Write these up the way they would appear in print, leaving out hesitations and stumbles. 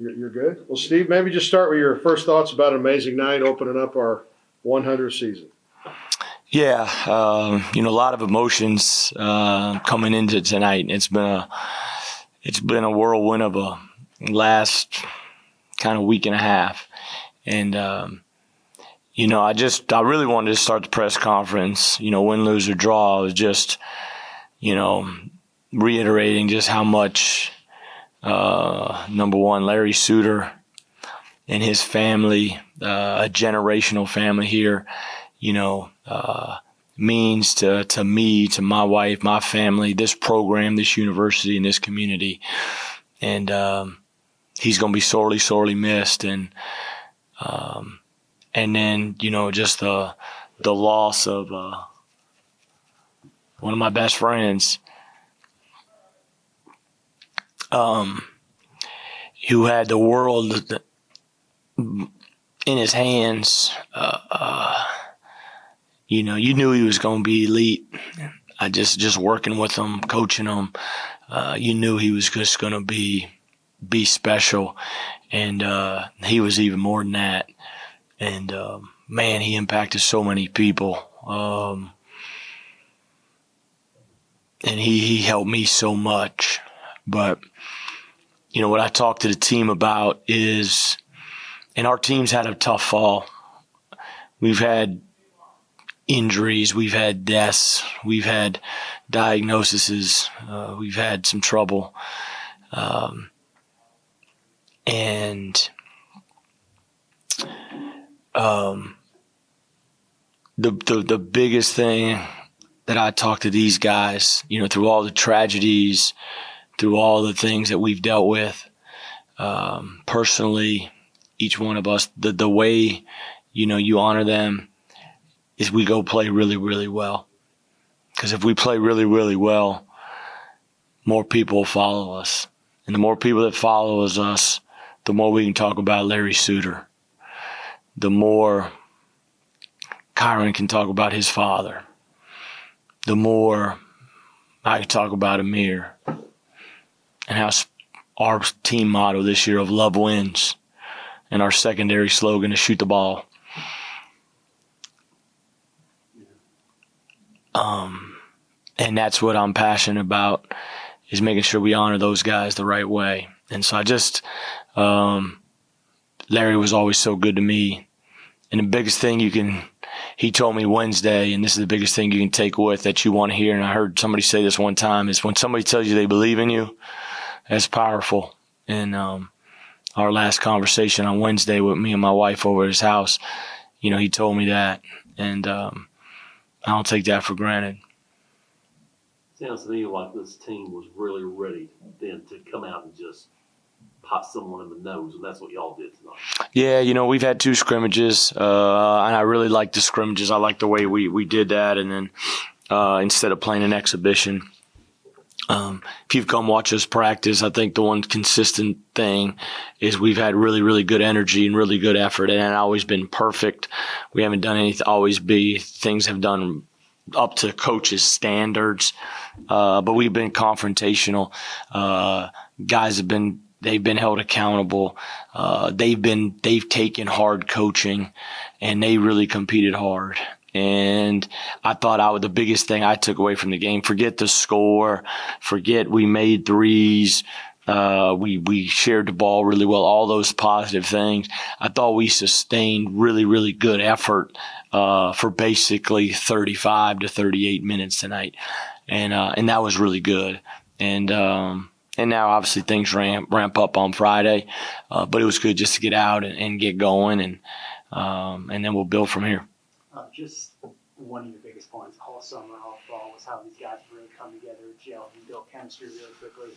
You're good. Well, Steve, maybe just start with your first thoughts about an amazing night opening up our 100th season. Yeah, a lot of emotions coming into tonight. It's been a whirlwind of a last kind of week and a half, and I really wanted to start the press conference. Win, lose or draw. I was just reiterating just how much number one, Larry Suter and his family, a generational family here, means to me, to my wife, my family, this program, this university, and this community. And he's going to be sorely, sorely missed. And then, just the loss of one of my best friends, who had the world in his hands. You knew he was going to be elite. I just working with him, coaching him. You knew he was just going to be special, and he was even more than that. And man, he impacted so many people, and he helped me so much. But what I talked to the team about is, and our team's had a tough fall. We've had injuries, we've had deaths, we've had diagnoses, we've had some trouble. The biggest thing that I talk to these guys, through all the tragedies, through all the things that we've dealt with, personally, each one of us, the way, you honor them is we go play really, really well. Because if we play really, really well, more people will follow us. And the more people that follow us, the more we can talk about Larry Suter. The more Kyron can talk about his father. The more I can talk about Amir. And how our team motto this year of love wins. And our secondary slogan is shoot the ball. And that's what I'm passionate about, is making sure we honor those guys the right way. And so Larry was always so good to me. And the biggest thing he told me Wednesday, and this is the biggest thing you can take with that you want to hear, and I heard somebody say this one time, is when somebody tells you they believe in you, that's powerful. And our last conversation on Wednesday with me and my wife over at his house, he told me that. And I don't take that for granted. Sounds to me like this team was really ready then to come out and just pop someone in the nose, and that's what y'all did tonight. Yeah, we've had 2 scrimmages, and I really like the scrimmages. I like the way we did that, and then instead of playing an exhibition. If you've come watch us practice, I think the one consistent thing is we've had really, really good energy and really good effort, and it's always been perfect. We haven't done anything, things have done up to coaches' standards, but we've been confrontational. Guys they've been held accountable. They've taken hard coaching, and they really competed hard. And I thought the biggest thing I took away from the game, forget the score, forget we made threes, we shared the ball really well, all those positive things. I thought we sustained really, really good effort for basically 35 to 38 minutes tonight. And that was really good. And now obviously things ramp up on Friday, but it was good just to get out and get going, and then we'll build from here. Just one of your biggest points all summer, all fall, was how these guys really come together, gelled, and built chemistry really quickly.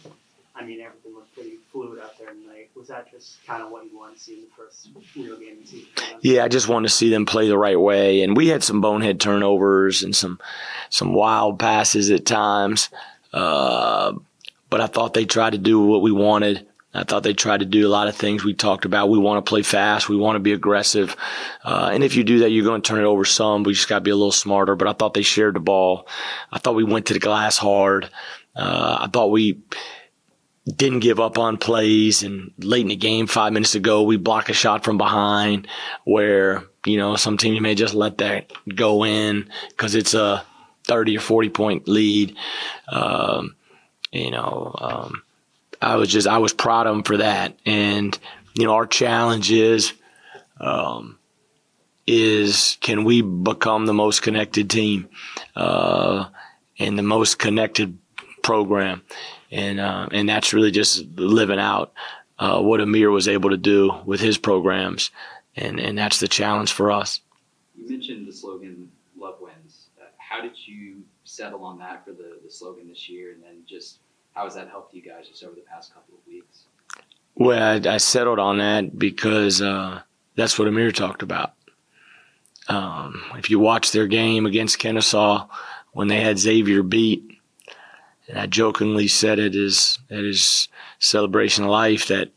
I mean, everything was pretty fluid out there tonight. Was that just kind of what you wanted to see in the first real game of the season? Yeah, I just wanted to see them play the right way. And we had some bonehead turnovers and some wild passes at times. But I thought they tried to do what we wanted. I thought they tried to do a lot of things we talked about. We want to play fast. We want to be aggressive. And if you do that, you're going to turn it over some. We just got to be a little smarter. But I thought they shared the ball. I thought we went to the glass hard. I thought we didn't give up on plays, and late in the game, 5 minutes to go, we block a shot from behind where, some teams may just let that go in because it's a 30 or 40 point lead. I was proud of them for that. And, our challenge is can we become the most connected team and the most connected program? And that's really just living out what Amir was able to do with his programs. And that's the challenge for us. You mentioned the slogan, Love Wins. How did you settle on that for the slogan this year? And then just how has that helped you guys just over the past couple of weeks? Well, I settled on that because that's what Amir talked about. If you watch their game against Kennesaw when they had Xavier beat, and I jokingly said it at his celebration of life that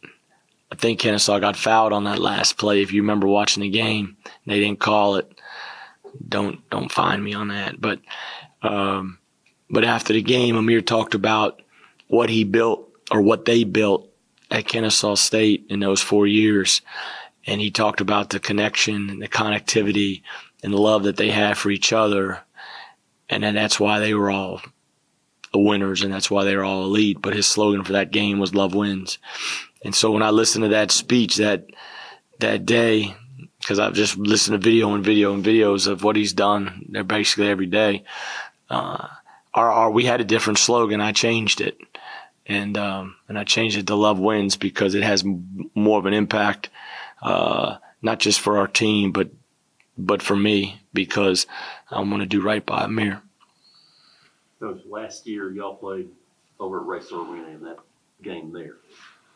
I think Kennesaw got fouled on that last play. If you remember watching the game, they didn't call it. Don't find me on that. But after the game, Amir talked about what he built or what they built at Kennesaw State in those 4 years. And he talked about the connection and the connectivity and the love that they had for each other. And then that's why they were all the winners, and that's why they were all elite. But his slogan for that game was Love Wins. And so when I listened to that speech that day, because I've just listened to video and videos of what he's done there basically every day, we had a different slogan. I changed it. And I changed it to Love Wins because it has more of an impact, not just for our team, but for me, because I want to do right by Amir. Coach, last year y'all played over at Racer Arena in that game there.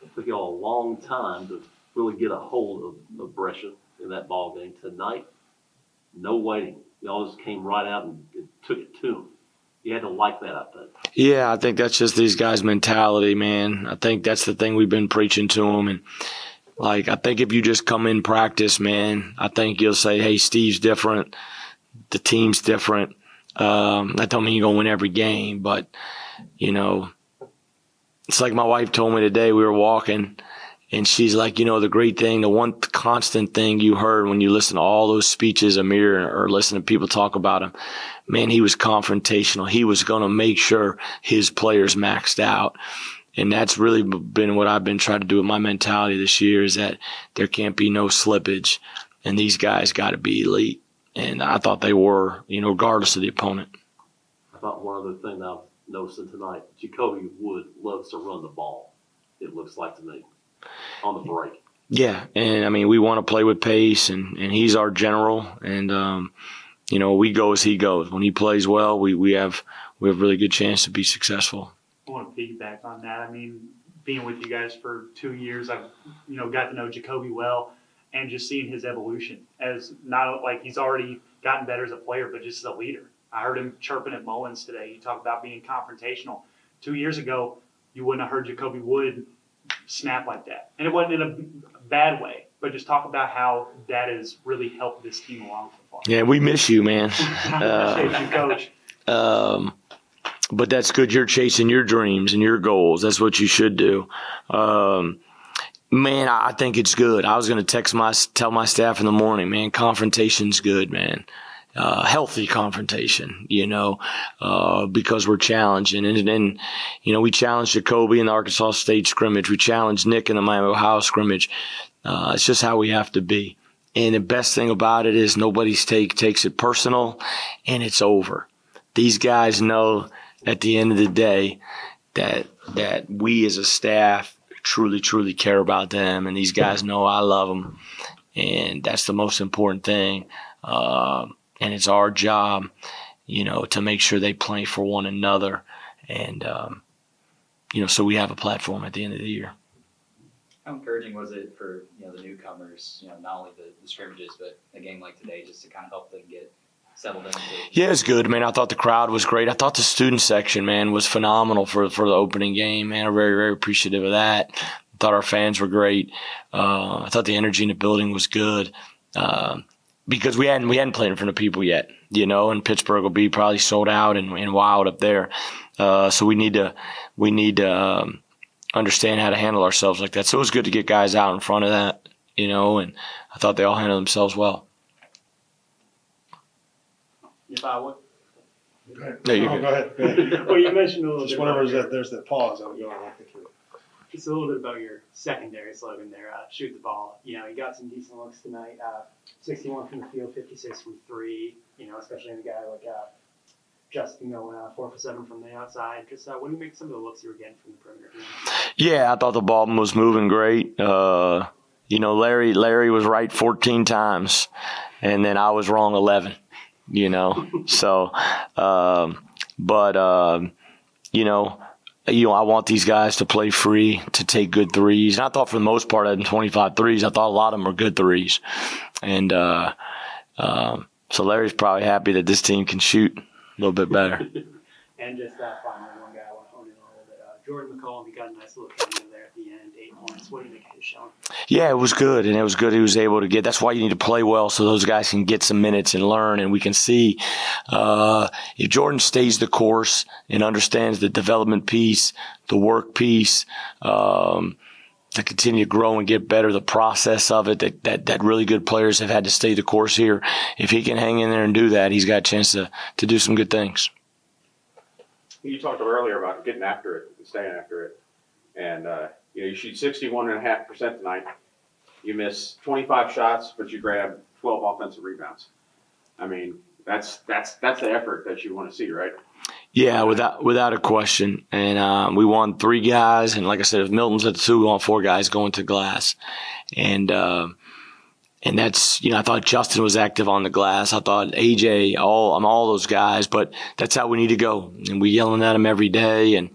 It took y'all a long time to really get a hold of Brescia in that ball game. Tonight, no waiting. Y'all just came right out and took it to them. You had to like that, I think. Yeah, I think that's just these guys' mentality, man. I think that's the thing we've been preaching to them. And, I think if you just come in practice, man, I think you'll say, hey, Steve's different. The team's different. That don't mean you're going to win every game, but, it's like my wife told me today. We were walking, and she's like, the great thing, the one constant thing you heard when you listen to all those speeches, Amir, or listen to people talk about him, man, he was confrontational. He was going to make sure his players maxed out. And that's really been what I've been trying to do with my mentality this year, is that there can't be no slippage, and these guys got to be elite. And I thought they were, regardless of the opponent. I thought one other thing I've noticed tonight, Jacoby Wood loves to run the ball, it looks like to me, on the break. Yeah, and we want to play with pace, and he's our general, and we go as he goes. When he plays well, we have a really good chance to be successful. I want to piggyback on that. Being with you guys for 2 years, I've got to know Jacoby well, and just seeing his evolution as not like he's already gotten better as a player, but just as a leader. I heard him chirping at Mullins today. You talk about being confrontational. 2 years ago, you wouldn't have heard Jacoby Wood snap like that. And it wasn't in a bad way, but just talk about how that has really helped this team along so far. Yeah, we miss you, man. I appreciate you, Coach. But that's good. You're chasing your dreams and your goals. That's what you should do. Man, I think it's good. I was going to tell my staff in the morning, man, confrontation's good, man. Healthy confrontation, because we're challenging. And we challenged Jacoby in the Arkansas State scrimmage. We challenged Nick in the Miami, Ohio scrimmage. It's just how we have to be. And the best thing about it is nobody's takes it personal, and it's over. These guys know at the end of the day that we as a staff truly, truly care about them, and these guys know I love them, and that's the most important thing. And it's our job, to make sure they play for one another, and so we have a platform at the end of the year. How encouraging was it for the newcomers, not only the scrimmages, but a game like today, just to kind of help them get settled in? Yeah, it's good, man. I thought the crowd was great. I thought the student section, man, was phenomenal for the opening game, man. I'm very, very appreciative of that. I thought our fans were great. I thought the energy in the building was good. Because we hadn't played in front of people yet, and Pittsburgh will be probably sold out and wild up there. So we need to understand how to handle ourselves like that. So it was good to get guys out in front of that, and I thought they all handled themselves well. If I would, Go ahead. No, you're Oh, good. Go ahead. well, you mentioned a little Just bit. whenever about there's that pause, I'm going. I think just a little bit about your secondary slogan there. Shoot the ball. You got some decent looks tonight. 61 from the field, 56 from three. Especially in a guy like Justin going 4 for 7 from the outside. Just what do you make some of the looks you were getting from the perimeter? Yeah, I thought the ball was moving great. Larry was right 14 times, and then I was wrong 11. So, I want these guys to play free, to take good threes. And I thought for the most part, I had 25 threes. I thought a lot of them were good threes. And so Larry's probably happy that this team can shoot a little bit better. And just finally, one guy I want to hone in on a little bit. Jordan McCollum, he got a nice little cameo there at the end, 8 points. What do you think of his showing? Yeah, it was good, and it was good he was able to get. That's why you need to play well so those guys can get some minutes and learn, and we can see if Jordan stays the course and understands the development piece, the work piece, to continue to grow and get better, the process of it, that really good players have had to stay the course here. If he can hang in there and do that, he's got a chance to do some good things. You talked earlier about getting after it and staying after it. And, you shoot 61.5% tonight. You miss 25 shots, but you grab 12 offensive rebounds. I mean, that's the effort that you want to see, right? Yeah, without a question. And we won 3 guys. And like I said, if Milton's at the 2, we won 4 guys going to glass. And that's, I thought Justin was active on the glass. I thought AJ, all those guys. But that's how we need to go. And we're yelling at them every day. And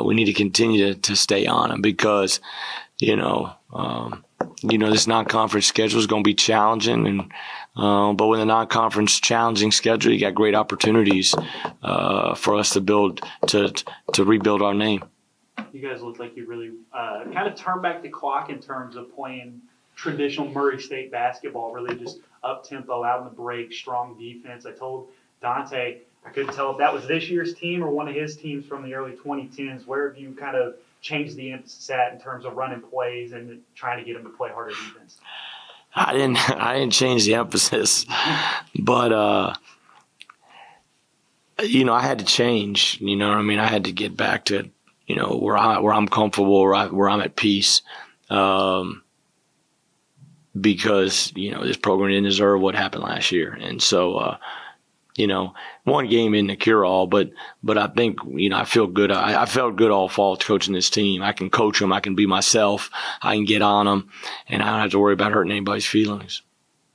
we need to continue to stay on them because, this non-conference schedule is going to be challenging. And but with a non-conference challenging schedule, you got great opportunities for us to rebuild our name. You guys look like you really kind of turned back the clock in terms of playing traditional Murray State basketball, really just up-tempo, out in the break, strong defense. I told Dante I couldn't tell if that was this year's team or one of his teams from the early 2010s. Where have you kind of changed the emphasis at in terms of running plays and trying to get them to play harder defense? I didn't change the emphasis, but I had to change. I had to get back to where I'm comfortable, where I'm at peace, because this program didn't deserve what happened last year, and so one game isn't a cure-all, but I think I feel good. I felt good all fall coaching this team. I can coach them. I can be myself. I can get on them, and I don't have to worry about hurting anybody's feelings.